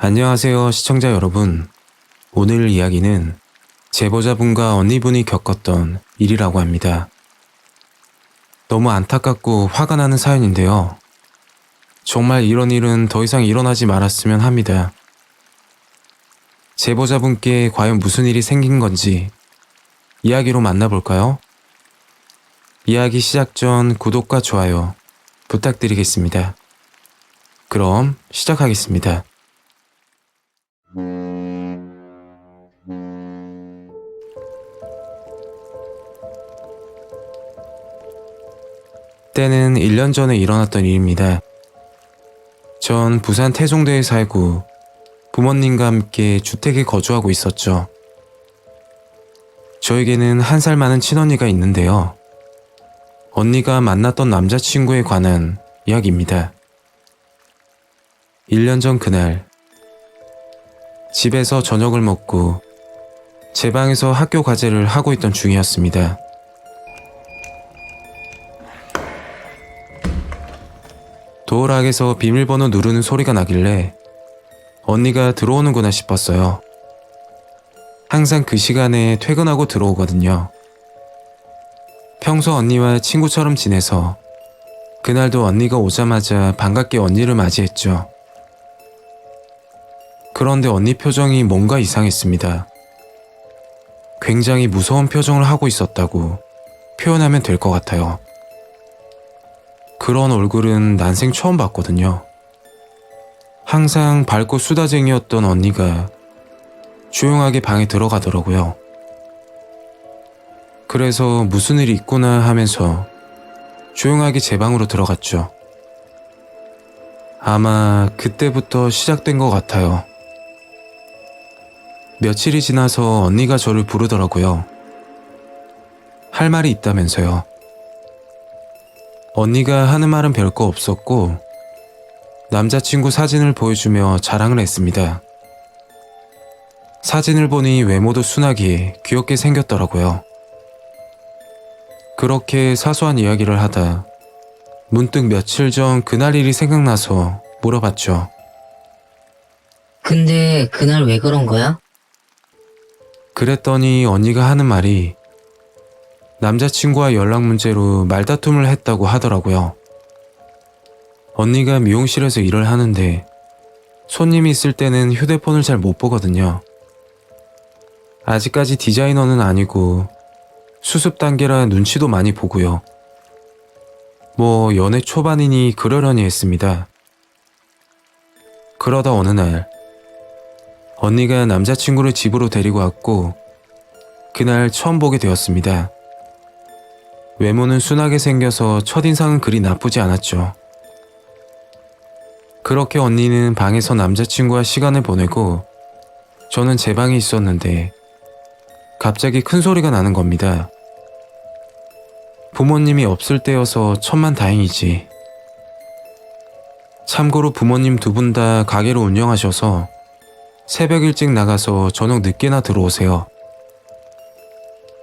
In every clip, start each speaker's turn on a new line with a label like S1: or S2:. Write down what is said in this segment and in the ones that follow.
S1: 안녕하세요, 시청자 여러분. 오늘 이야기는 제보자분과 언니분이 겪었던 일이라고 합니다. 너무 안타깝고 화가 나는 사연인데요. 정말 이런 일은 더 이상 일어나지 말았으면 합니다. 제보자분께 과연 무슨 일이 생긴 건지 이야기로 만나볼까요? 이야기 시작 전 구독과 좋아요 부탁드리겠습니다. 그럼 시작하겠습니다. 때는 1년 전에 일어났던 일입니다. 전 부산 태종대에 살고 부모님과 함께 주택에 거주하고 있었죠. 저에게는 1살 많은 친언니가 있는데요. 언니가 만났던 남자친구에 관한 이야기입니다. 1년 전 그날, 집에서 저녁을 먹고 제 방에서 학교 과제를 하고 있던 중이었습니다. 도어락에서 비밀번호 누르는 소리가 나길래 언니가 들어오는구나 싶었어요. 항상 그 시간에 퇴근하고 들어오거든요. 평소 언니와 친구처럼 지내서 그날도 언니가 오자마자 반갑게 언니를 맞이했죠. 그런데 언니 표정이 뭔가 이상했습니다. 굉장히 무서운 표정을 하고 있었다고 표현하면 될 것 같아요. 그런 얼굴은 난생 처음 봤거든요. 항상 밝고 수다쟁이였던 언니가 조용하게 방에 들어가더라고요. 그래서 무슨 일이 있구나 하면서 조용하게 제 방으로 들어갔죠. 아마 그때부터 시작된 것 같아요. 며칠이 지나서 언니가 저를 부르더라고요. 할 말이 있다면서요. 언니가 하는 말은 별거 없었고 남자친구 사진을 보여주며 자랑을 했습니다. 사진을 보니 외모도 순하게 귀엽게 생겼더라고요. 그렇게 사소한 이야기를 하다 문득 며칠 전 그날 일이 생각나서 물어봤죠.
S2: 근데 그날 왜 그런 거야?
S1: 그랬더니 언니가 하는 말이 남자친구와 연락 문제로 말다툼을 했다고 하더라고요. 언니가 미용실에서 일을 하는데 손님이 있을 때는 휴대폰을 잘 못 보거든요. 아직까지 디자이너는 아니고 수습 단계라 눈치도 많이 보고요. 뭐 연애 초반이니 그러려니 했습니다. 그러다 어느 날 언니가 남자친구를 집으로 데리고 왔고 그날 처음 보게 되었습니다. 외모는 순하게 생겨서 첫인상은 그리 나쁘지 않았죠. 그렇게 언니는 방에서 남자친구와 시간을 보내고 저는 제 방에 있었는데 갑자기 큰 소리가 나는 겁니다. 부모님이 없을 때여서 천만다행이지. 참고로 부모님 두 분 다 가게를 운영하셔서 새벽 일찍 나가서 저녁 늦게나 들어오세요.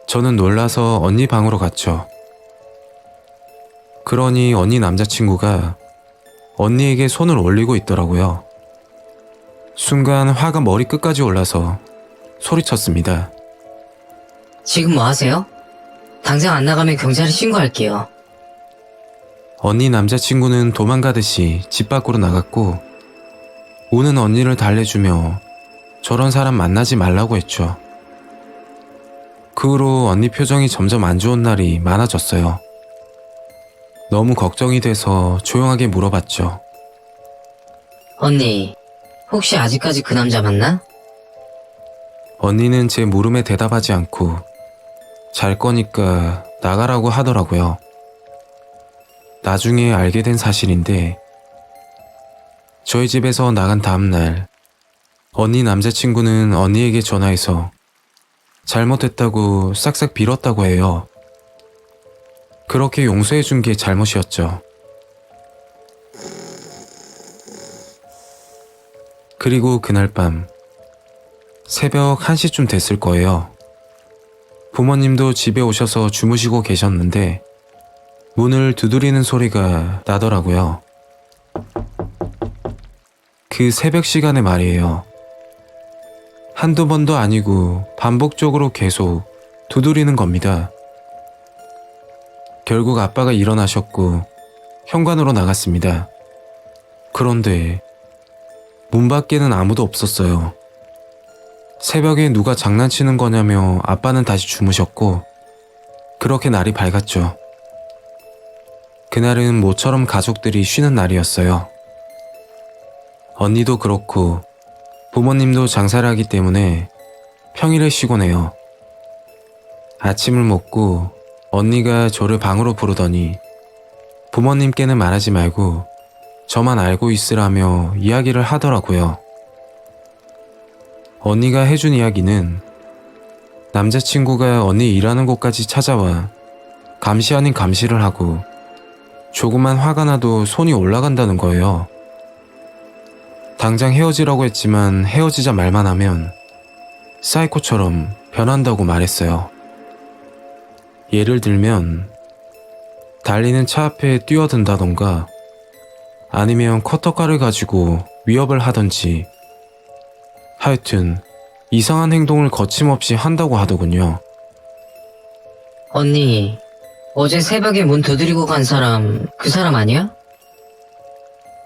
S1: 저는 놀라서 언니 방으로 갔죠. 그러니 언니 남자친구가 언니에게 손을 올리고 있더라고요. 순간 화가 머리끝까지 올라서 소리쳤습니다.
S2: 지금 뭐 하세요? 당장 안 나가면 경찰에 신고할게요.
S1: 언니 남자친구는 도망가듯이 집 밖으로 나갔고 우는 언니를 달래주며 저런 사람 만나지 말라고 했죠. 그 후로 언니 표정이 점점 안 좋은 날이 많아졌어요. 너무 걱정이 돼서 조용하게 물어봤죠.
S2: 언니, 혹시 아직까지 그 남자 만나?
S1: 언니는 제 물음에 대답하지 않고 잘 거니까 나가라고 하더라고요. 나중에 알게 된 사실인데 저희 집에서 나간 다음날 언니 남자친구는 언니에게 전화해서 잘못했다고 싹싹 빌었다고 해요. 그렇게 용서해준 게 잘못이었죠. 그리고 그날 밤 새벽 1시쯤 됐을 거예요. 부모님도 집에 오셔서 주무시고 계셨는데 문을 두드리는 소리가 나더라고요. 그 새벽 시간에 말이에요. 한두 번도 아니고 반복적으로 계속 두드리는 겁니다. 결국 아빠가 일어나셨고 현관으로 나갔습니다. 그런데 문 밖에는 아무도 없었어요. 새벽에 누가 장난치는 거냐며 아빠는 다시 주무셨고 그렇게 날이 밝았죠. 그날은 모처럼 가족들이 쉬는 날이었어요. 언니도 그렇고 부모님도 장사를 하기 때문에 평일에 쉬곤 해요. 아침을 먹고 언니가 저를 방으로 부르더니 부모님께는 말하지 말고 저만 알고 있으라며 이야기를 하더라고요. 언니가 해준 이야기는 남자친구가 언니 일하는 곳까지 찾아와 감시 아닌 감시를 하고 조금만 화가 나도 손이 올라간다는 거예요. 당장 헤어지라고 했지만 헤어지자 말만 하면 사이코처럼 변한다고 말했어요. 예를 들면 달리는 차 앞에 뛰어든다던가 아니면 커터칼을 가지고 위협을 하던지 하여튼 이상한 행동을 거침없이 한다고 하더군요.
S2: 언니, 어제 새벽에 문 두드리고 간 사람, 그 사람 아니야?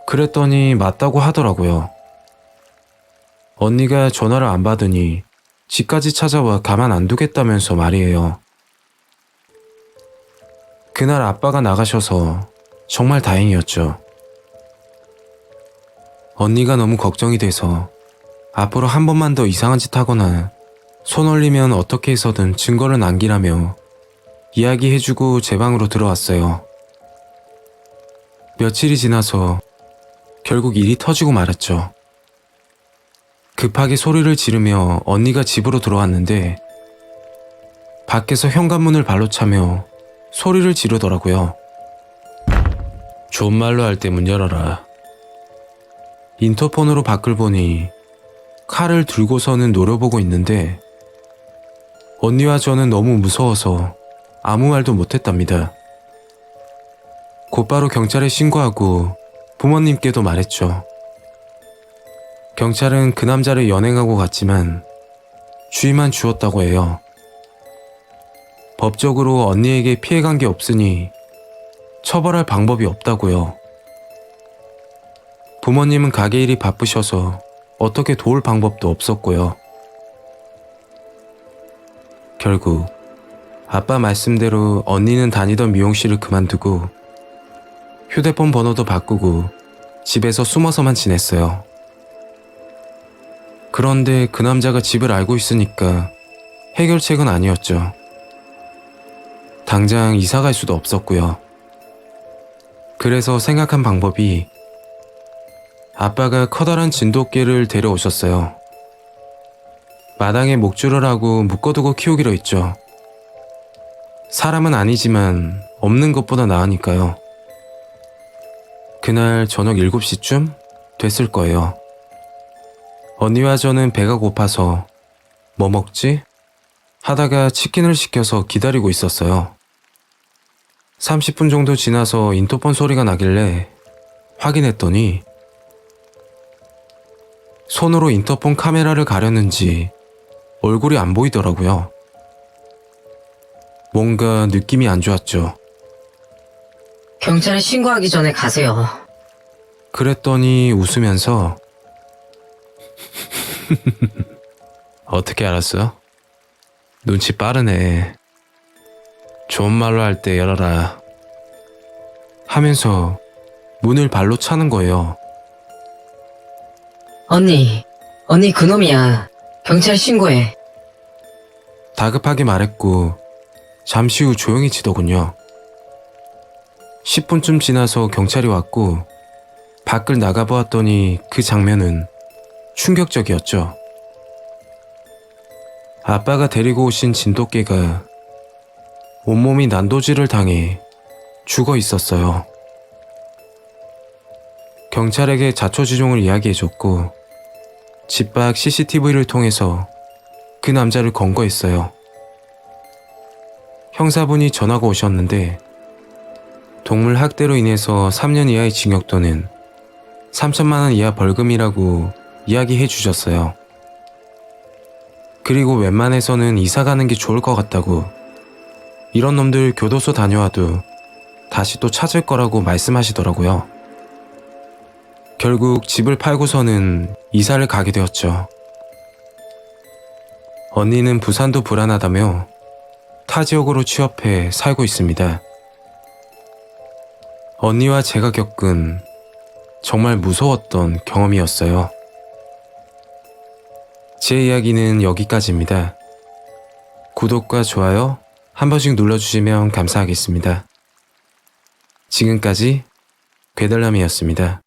S1: 그랬더니 맞다고 하더라고요. 언니가 전화를 안 받으니 집까지 찾아와 가만 안 두겠다면서 말이에요. 그날 아빠가 나가셔서 정말 다행이었죠. 언니가 너무 걱정이 돼서 앞으로 한 번만 더 이상한 짓 하거나 손 올리면 어떻게 해서든 증거를 남기라며 이야기해주고 제 방으로 들어왔어요. 며칠이 지나서 결국 일이 터지고 말았죠. 급하게 소리를 지르며 언니가 집으로 들어왔는데 밖에서 현관문을 발로 차며 소리를 지르더라고요. 존말로 할 때 문 열어라. 인터폰으로 밖을 보니 칼을 들고서는 노려보고 있는데 언니와 저는 너무 무서워서 아무 말도 못했답니다. 곧바로 경찰에 신고하고 부모님께도 말했죠. 경찰은 그 남자를 연행하고 갔지만 주의만 주었다고 해요. 법적으로 언니에게 피해간 게 없으니 처벌할 방법이 없다고요. 부모님은 가게 일이 바쁘셔서 어떻게 도울 방법도 없었고요. 결국 아빠 말씀대로 언니는 다니던 미용실을 그만두고 휴대폰 번호도 바꾸고 집에서 숨어서만 지냈어요. 그런데 그 남자가 집을 알고 있으니까 해결책은 아니었죠. 당장 이사 갈 수도 없었고요. 그래서 생각한 방법이 아빠가 커다란 진돗개를 데려오셨어요. 마당에 목줄을 하고 묶어두고 키우기로 했죠. 사람은 아니지만 없는 것보다 나으니까요. 그날 저녁 7시쯤 됐을 거예요. 언니와 저는 배가 고파서 뭐 먹지? 하다가 치킨을 시켜서 기다리고 있었어요. 30분 정도 지나서 인터폰 소리가 나길래 확인했더니 손으로 인터폰 카메라를 가렸는지 얼굴이 안 보이더라고요. 뭔가 느낌이 안 좋았죠.
S2: 경찰에 신고하기 전에 가세요.
S1: 그랬더니 웃으면서 어떻게 알았어? 눈치 빠르네. 좋은 말로 할 때 열어라. 하면서 문을 발로 차는 거예요.
S2: 언니 그놈이야. 경찰 신고해.
S1: 다급하게 말했고 잠시 후 조용해지더군요. 10분쯤 지나서 경찰이 왔고 밖을 나가보았더니 그 장면은 충격적이었죠. 아빠가 데리고 오신 진돗개가 온몸이 난도질을 당해 죽어 있었어요. 경찰에게 자초지종을 이야기해줬고 집 밖 CCTV를 통해서 그 남자를 검거했어요. 형사분이 전화가 오셨는데 동물 학대로 인해서 3년 이하의 징역 또는 3천만 원 이하 벌금이라고 이야기해 주셨어요. 그리고 웬만해서는 이사 가는 게 좋을 것 같다고, 이런 놈들 교도소 다녀와도 다시 또 찾을 거라고 말씀하시더라고요. 결국 집을 팔고서는 이사를 가게 되었죠. 언니는 부산도 불안하다며 타 지역으로 취업해 살고 있습니다. 언니와 제가 겪은 정말 무서웠던 경험이었어요. 제 이야기는 여기까지입니다. 구독과 좋아요 한 번씩 눌러주시면 감사하겠습니다. 지금까지 괴달람이었습니다.